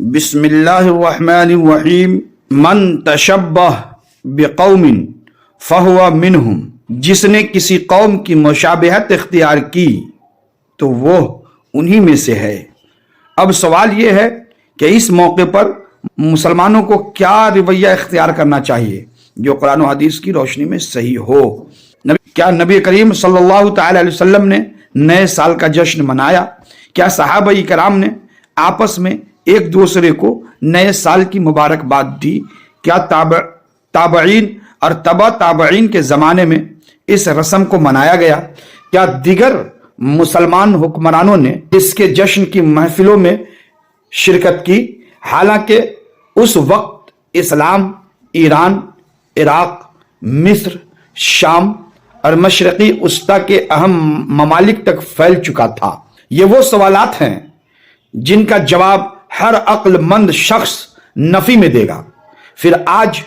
بسم اللہ الرحمن الرحیم من تشبہ بقوم فہو منہم، جس نے کسی قوم کی مشابہت اختیار کی تو وہ انہی میں سے ہے۔ اب سوال یہ ہے کہ اس موقع پر مسلمانوں کو کیا رویہ اختیار کرنا چاہیے جو قرآن و حدیث کی روشنی میں صحیح ہو۔ کیا نبی کریم صلی اللہ تعالی علیہ وسلم نے نئے سال کا جشن منایا؟ کیا صحابہ کرام نے آپس میں ایک دوسرے کو نئے سال کی مبارکباد دی؟ کیا تابعین اور تبع تابعین کے زمانے میں اس رسم کو منایا گیا؟ کیا دیگر مسلمان حکمرانوں نے اس کے جشن کی محفلوں میں شرکت کی؟ حالانکہ اس وقت اسلام ایران، عراق، مصر، شام اور مشرقی وسطی کے اہم ممالک تک پھیل چکا تھا۔ یہ وہ سوالات ہیں جن کا جواب ہر عقل مند شخص نفی میں دے گا۔ پھر آج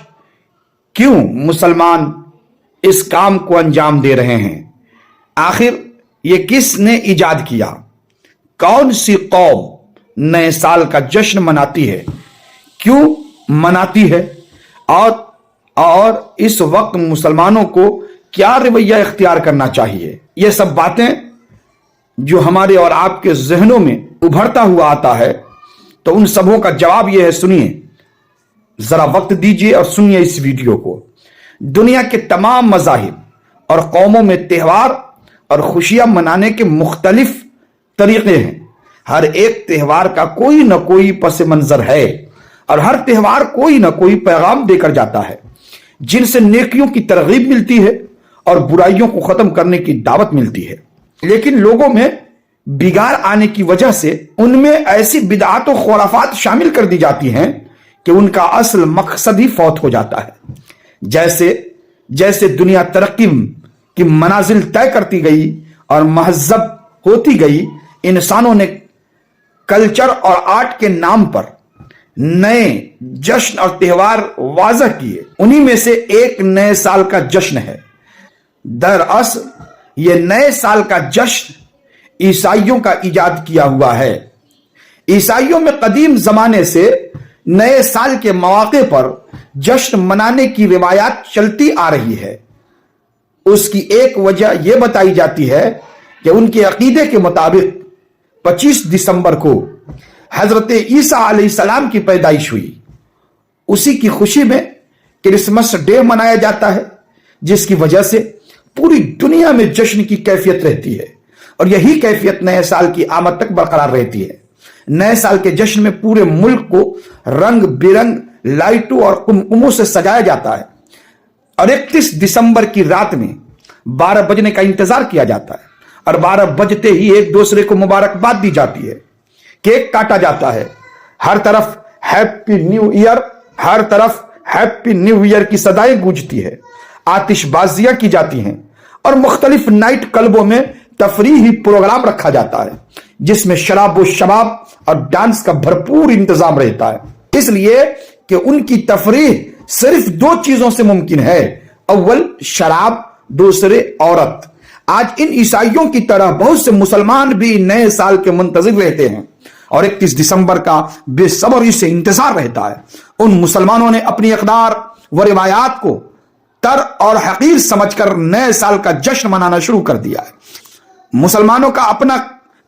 کیوں مسلمان اس کام کو انجام دے رہے ہیں؟ آخر یہ کس نے ایجاد کیا؟ کون سی قوم نئے سال کا جشن مناتی ہے؟ کیوں مناتی ہے؟ اور اس وقت مسلمانوں کو کیا رویہ اختیار کرنا چاہیے؟ یہ سب باتیں جو ہمارے اور آپ کے ذہنوں میں ابھرتا ہوا آتا ہے، تو ان سبوں کا جواب یہ ہے۔ سنیے، ذرا وقت دیجیے اور سنیے اس ویڈیو کو۔ دنیا کے تمام مذاہب اور قوموں میں تہوار اور خوشیاں منانے کے مختلف طریقے ہیں۔ ہر ایک تہوار کا کوئی نہ کوئی پس منظر ہے، اور ہر تہوار کوئی نہ کوئی پیغام دے کر جاتا ہے، جن سے نیکیوں کی ترغیب ملتی ہے اور برائیوں کو ختم کرنے کی دعوت ملتی ہے۔ لیکن لوگوں میں بگاڑ آنے کی وجہ سے ان میں ایسی بدعات و خرافات شامل کر دی جاتی ہیں کہ ان کا اصل مقصد ہی فوت ہو جاتا ہے۔ جیسے دنیا ترقی کی منازل طے کرتی گئی اور مہذب ہوتی گئی، انسانوں نے کلچر اور آرٹ کے نام پر نئے جشن اور تہوار واضح کیے۔ انہی میں سے ایک نئے سال کا جشن ہے۔ دراصل یہ نئے سال کا جشن عیسائیوں کا ایجاد کیا ہوا ہے۔ عیسائیوں میں قدیم زمانے سے نئے سال کے مواقع پر جشن منانے کی روایات چلتی آ رہی ہے۔ اس کی ایک وجہ یہ بتائی جاتی ہے کہ ان کے عقیدے کے مطابق 25 دسمبر کو حضرت عیسیٰ علیہ السلام کی پیدائش ہوئی۔ اسی کی خوشی میں کرسمس ڈے منایا جاتا ہے، جس کی وجہ سے پوری دنیا میں جشن کی کیفیت رہتی ہے، اور یہی کیفیت نئے سال کی آمد تک برقرار رہتی ہے۔ نئے سال کے جشن میں پورے ملک کو رنگ برنگ لائٹوں اور قمقموں سے سجایا جاتا ہے، اور 31 دسمبر کی رات میں 12 بجنے کا انتظار کیا جاتا ہے، اور 12 بجتے ہی ایک دوسرے کو مبارکباد دی جاتی ہے، کیک کاٹا جاتا ہے، ہر طرف ہیپی نیو ایئر، ہر طرف ہیپی نیو ایئر کی صدائیں گونجتی ہے، آتش بازیاں کی جاتی ہیں، اور مختلف نائٹ کلبوں میں تفریحی پروگرام رکھا جاتا ہے، جس میں شراب و شباب اور ڈانس کا بھرپور انتظام رہتا ہے۔ اس لیے کہ ان کی تفریح صرف 2 چیزوں سے ممکن ہے، اول شراب، دوسرے عورت۔ آج ان عیسائیوں کی طرح بہت سے مسلمان بھی نئے سال کے منتظر رہتے ہیں، اور 31 دسمبر کا بے صبری سے انتظار رہتا ہے۔ ان مسلمانوں نے اپنی اقدار و روایات کو تر اور حقیر سمجھ کر نئے سال کا جشن منانا شروع کر دیا ہے۔ مسلمانوں کا اپنا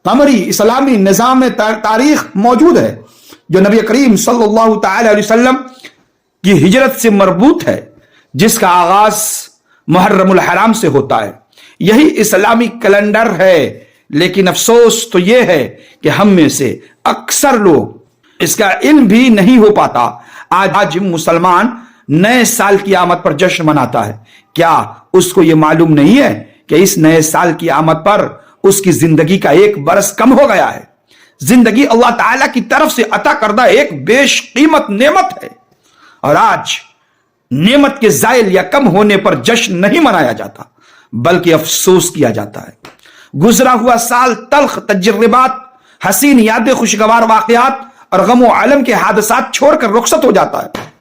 قمری اسلامی نظام تاریخ موجود ہے، جو نبی کریم صلی اللہ تعالی علیہ وسلم کی ہجرت سے مربوط ہے، جس کا آغاز محرم الحرام سے ہوتا ہے۔ یہی اسلامی کیلنڈر ہے، لیکن افسوس تو یہ ہے کہ ہم میں سے اکثر لوگ اس کا علم بھی نہیں ہو پاتا۔ آج مسلمان نئے سال کی آمد پر جشن مناتا ہے، کیا اس کو یہ معلوم نہیں ہے کہ اس نئے سال کی آمد پر اس کی زندگی کا 1 برس کم ہو گیا ہے؟ زندگی اللہ تعالیٰ کی طرف سے عطا کردہ ایک بیش قیمت نعمت ہے، اور آج نعمت کے زائل یا کم ہونے پر جشن نہیں منایا جاتا، بلکہ افسوس کیا جاتا ہے۔ گزرا ہوا سال تلخ تجربات، حسین یادیں، خوشگوار واقعات اور غم و علم کے حادثات چھوڑ کر رخصت ہو جاتا ہے،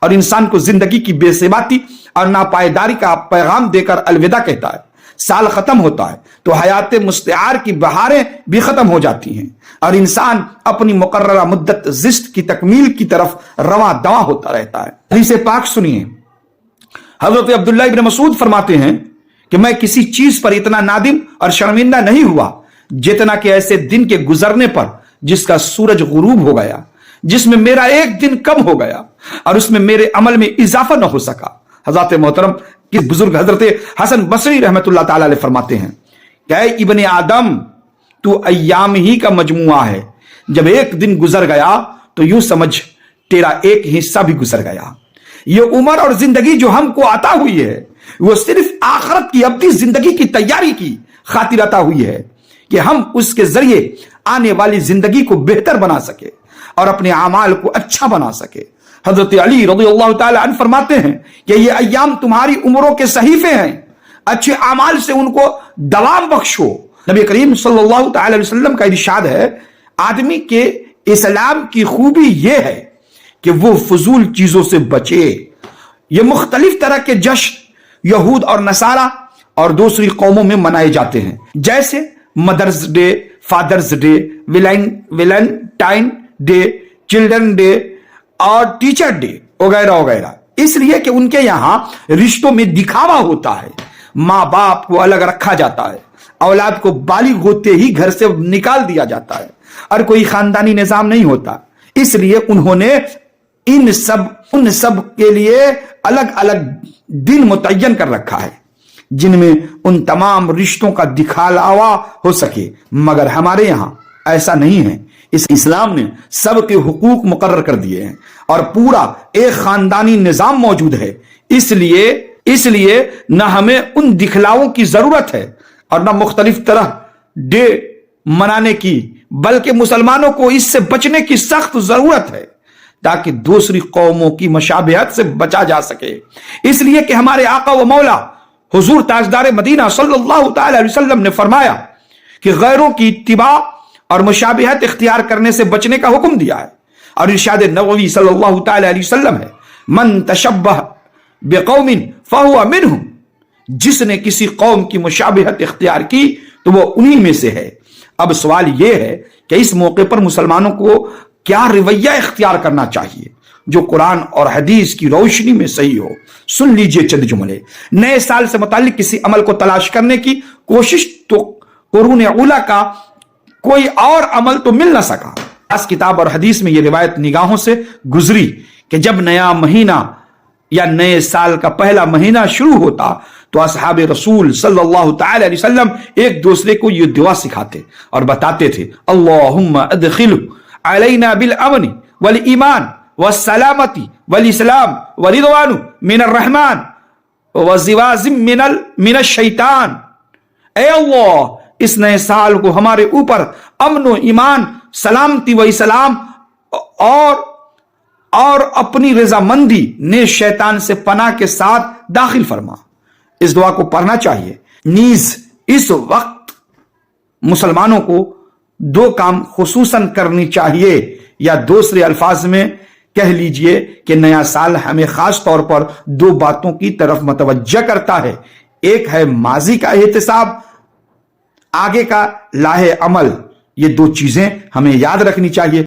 اور انسان کو زندگی کی بے ثباتی اور ناپائیداری کا پیغام دے کر الوداع کہتا ہے۔ سال ختم ہوتا ہے تو حیات مستعار کی بہاریں بھی ختم ہو جاتی ہیں اور انسان اپنی مقررہ مدت زشت کی تکمیل کی طرف رواں دواں ہوتا رہتا ہے۔ حدیث پاک سنیے، حضرت عبداللہ ابن مسعود فرماتے ہیں کہ میں کسی چیز پر اتنا نادم اور شرمندہ نہیں ہوا جتنا کہ ایسے دن کے گزرنے پر جس کا سورج غروب ہو گیا، جس میں میرا ایک دن کم ہو گیا اور اس میں میرے عمل میں اضافہ نہ ہو سکا۔ حضرت محترم کی بزرگ حضرت حسن بصری رحمت اللہ تعالی علیہ فرماتے ہیں کہ اے ابن آدم، تو ایام ہی کا مجموعہ ہے، جب ایک دن گزر گیا تو یوں سمجھ تیرا ایک حصہ بھی گزر گیا۔ یہ عمر اور زندگی جو ہم کو عطا ہوئی ہے وہ صرف آخرت کی ابدی زندگی کی تیاری کی خاطر عطا ہوئی ہے کہ ہم اس کے ذریعے آنے والی زندگی کو بہتر بنا سکے اور اپنے اعمال کو اچھا بنا سکے۔ حضرت علی رضی اللہ تعالی عنہ فرماتے ہیں کہ یہ ایام تمہاری عمروں کے صحیفے ہیں، اچھے اعمال سے ان کو دوام بخشو۔ نبی کریم صلی اللہ تعالی علیہ وسلم کا ارشاد ہے، آدمی کے اسلام کی خوبی یہ ہے کہ وہ فضول چیزوں سے بچے۔ یہ مختلف طرح کے جشن یہود اور نصارہ اور دوسری قوموں میں منائے جاتے ہیں، جیسے mothers day, fathers day, Valentine day, children day اور ٹیچر ڈے وغیرہ وغیرہ، اس لیے کہ ان کے یہاں رشتوں میں دکھاوا ہوتا ہے، ماں باپ کو الگ رکھا جاتا ہے، اولاد کو بالغ ہوتے ہی گھر سے نکال دیا جاتا ہے اور کوئی خاندانی نظام نہیں ہوتا، اس لیے انہوں نے ان سب کے لیے الگ الگ دن متعین کر رکھا ہے جن میں ان تمام رشتوں کا دکھاوا ہو سکے، مگر ہمارے یہاں ایسا نہیں ہے۔ اس اسلام نے سب کے حقوق مقرر کر دیے ہیں اور پورا ایک خاندانی نظام موجود ہے، اس لیے نہ ہمیں ان دکھلاؤں کی ضرورت ہے اور نہ مختلف طرح ڈے منانے کی، بلکہ مسلمانوں کو اس سے بچنے کی سخت ضرورت ہے تاکہ دوسری قوموں کی مشابہت سے بچا جا سکے۔ اس لیے کہ ہمارے آقا و مولا حضور تاجدار مدینہ صلی اللہ تعالی علیہ وسلم نے فرمایا کہ غیروں کی اتباع اور مشابہت اختیار کرنے سے بچنے کا حکم دیا ہے، اور ارشاد نبوی صلی اللہ تعالی علیہ وسلم ہے، من تشبہ بقوم فہو منہم، جس نے کسی قوم کی مشابہت اختیار کی تو وہ انہی میں سے ہے۔ اب سوال یہ ہے کہ اس موقع پر مسلمانوں کو کیا رویہ اختیار کرنا چاہیے جو قرآن اور حدیث کی روشنی میں صحیح ہو۔ سن لیجئے چند جملے۔ نئے سال سے متعلق کسی عمل کو تلاش کرنے کی کوشش تو قرون اولیٰ کا کوئی اور عمل تو مل نہ سکا۔ اس کتاب اور حدیث میں یہ روایت نگاہوں سے گزری کہ جب نیا مہینہ یا نئے سال کا پہلا مہینہ شروع ہوتا تو اصحاب رسول صلی اللہ تعالی علیہ وسلم ایک دوسرے کو یہ دعا سکھاتے اور بتاتے تھے، اللہم ادخل علینا بالامن والایمان والسلامتی والاسلام ورضوان من الرحمن وزواز من الشیطان۔ اے اللہ، اس نئے سال کو ہمارے اوپر امن و ایمان، سلامتی و اسلام اور اپنی رضامندی نیز شیطان سے پناہ کے ساتھ داخل فرما۔ اس دعا کو پڑھنا چاہیے۔ نیز اس وقت مسلمانوں کو دو کام خصوصاً کرنی چاہیے، یا دوسرے الفاظ میں کہہ لیجئے کہ نیا سال ہمیں خاص طور پر دو باتوں کی طرف متوجہ کرتا ہے۔ ایک ہے ماضی کا احتساب، آگے کا لاہ عمل۔ یہ دو چیزیں ہمیں یاد رکھنی چاہیے۔